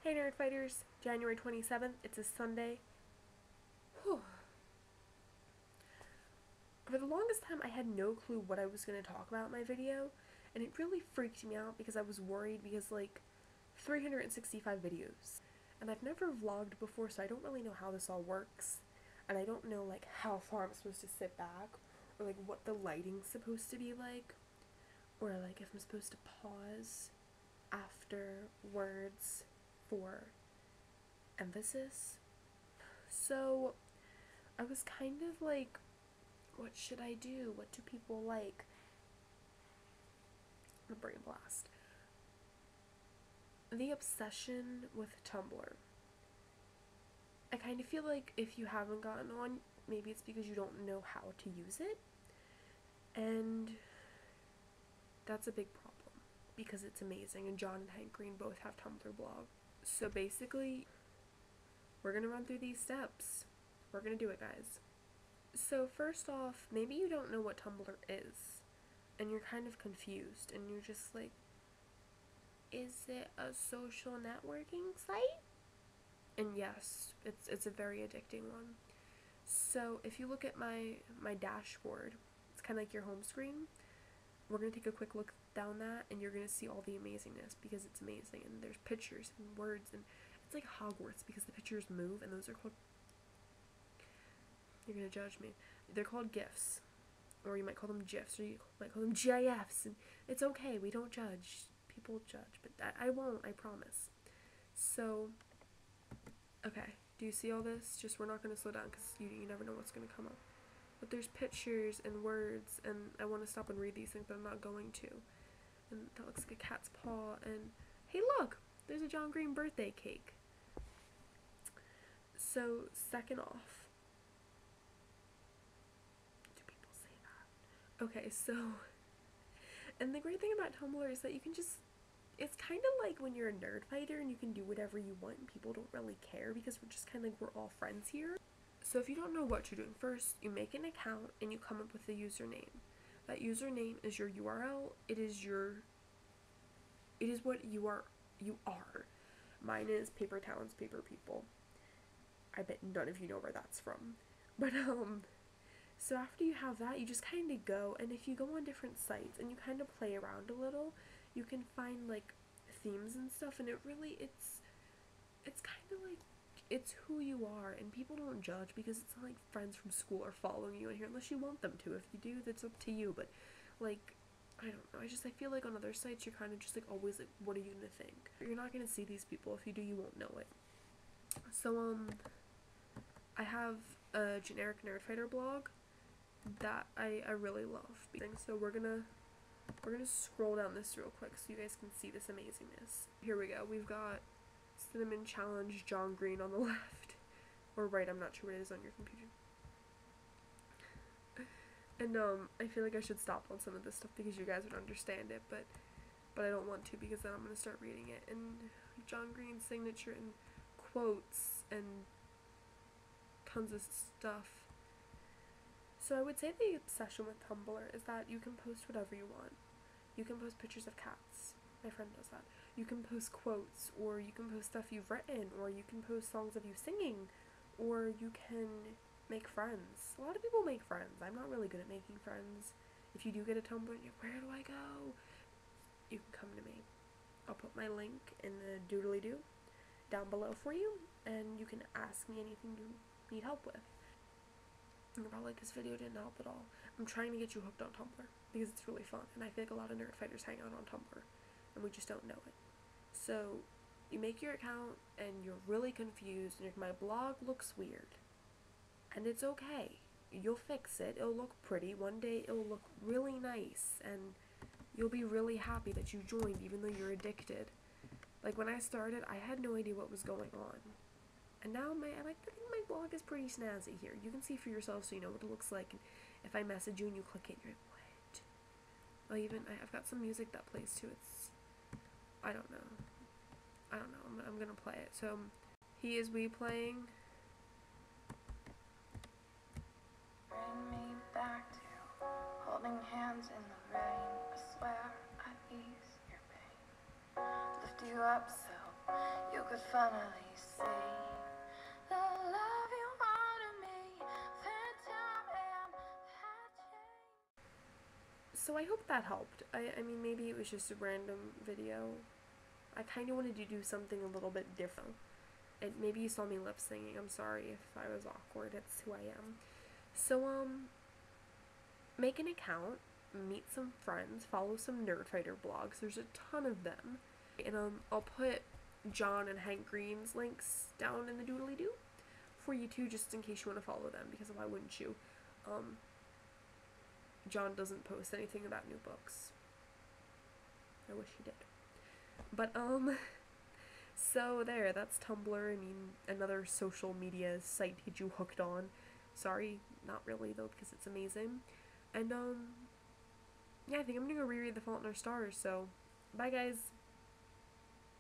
Hey Nerd Fighters, January 27th, it's a Sunday. Whew. For the longest time I had no clue what I was going to talk about in my video, and it really freaked me out because I was worried because 365 videos. And I've never vlogged before, so I don't really know how this all works. And I don't know how far I'm supposed to sit back, or what the lighting's supposed to be like, or if I'm supposed to pause after words for emphasis. So I was kind of what should I do? What do people like? I'm a brain blast. The obsession with Tumblr. I kind of feel like if you haven't gotten on, maybe it's because you don't know how to use it. And that's a big problem because it's amazing, and John and Hank Green both have Tumblr blog. So basically, we're gonna run through these steps. We're gonna do it, guys. So first off, maybe you don't know what Tumblr is, and you're kind of confused, and you're just like, is it a social networking site? And yes, it's a very addicting one. So if you look at my dashboard, it's kind of like your home screen. We're going to take a quick look down that, and you're going to see all the amazingness because it's amazing, and there's pictures and words, and it's like Hogwarts because the pictures move, and those are called, you're going to judge me, they're called GIFs, or you might call them GIFs, or you might call them GIFs, and it's okay, we don't judge. People judge, but I won't, I promise. So, okay, do you see all this? Just, we're not going to slow down because you never know what's going to come up. But there's pictures and words, and I want to stop and read these things, but I'm not going to. And that looks like a cat's paw, and hey look, there's a John Green birthday cake. So, second off, do people say that? Okay, so, and the great thing about Tumblr is that you can just, it's kind of like when you're a nerd fighter and you can do whatever you want and people don't really care because we're just kind of we're all friends here. So if you don't know what you're doing, first you make an account and you come up with a username. That username is your URL. It is what you are. Mine is Paper Towns, Paper People. I bet none of you know where that's from. But so after you have that, you just kind of go, and if you go on different sites and you kind of play around a little, you can find themes and stuff, and it's kind of it's who you are, and people don't judge because it's not like friends from school are following you in here unless you want them to. If you do, that's up to you, but I don't know, I feel like on other sites you're kind of just always what are you gonna think? You're not gonna see these people. If you do, you won't know it. So I have a generic nerd fighter blog that I really love. So we're gonna scroll down this real quick so you guys can see this amazingness. Here we go. We've got Cinnamon Challenge John Green on the left. Or right, I'm not sure what it is on your computer. And I feel like I should stop on some of this stuff because you guys would understand it, but I don't want to because then I'm gonna start reading it. And John Green's signature and quotes and tons of stuff. So I would say the obsession with Tumblr is that you can post whatever you want. You can post pictures of cats. My friend does that. You can post quotes, or you can post stuff you've written, or you can post songs of you singing, or you can make friends. A lot of people make friends. I'm not really good at making friends. If you do get a Tumblr and you're, where do I go? You can come to me. I'll put my link in the doodly-doo down below for you, and you can ask me anything you need help with. And you're probably like, this video didn't help at all. I'm trying to get you hooked on Tumblr because it's really fun, and I feel like a lot of nerd fighters hang out on Tumblr, and we just don't know it. So you make your account, and you're really confused, and my blog looks weird, and it's okay. You'll fix it. It'll look pretty. One day it'll look really nice, and you'll be really happy that you joined, even though you're addicted. Like when I started, I had no idea what was going on. And now I think my blog is pretty snazzy here. You can see for yourself so you know what it looks like. And if I message you and you click it, you're like, what? I've got some music that plays too. I don't know. I'm gonna play it. So, He Is We playing. Bring me back to holding hands in the rain. I swear I ease your pain. Lift you up so you could finally see the love you wanted me, that time and that change. So I hope that helped. I mean, maybe it was just a random video. I kind of wanted to do something a little bit different. And maybe you saw me lip singing. I'm sorry if I was awkward. It's who I am. So, make an account, meet some friends, follow some Nerdfighter blogs. There's a ton of them. And, I'll put John and Hank Green's links down in the doodly-doo for you too, just in case you want to follow them, because why wouldn't you? John doesn't post anything about new books. I wish he did. But, so there, that's Tumblr. I mean, another social media site to get you hooked on. Sorry, not really though, because it's amazing. And, yeah, I think I'm gonna go reread The Fault in Our Stars, so bye guys!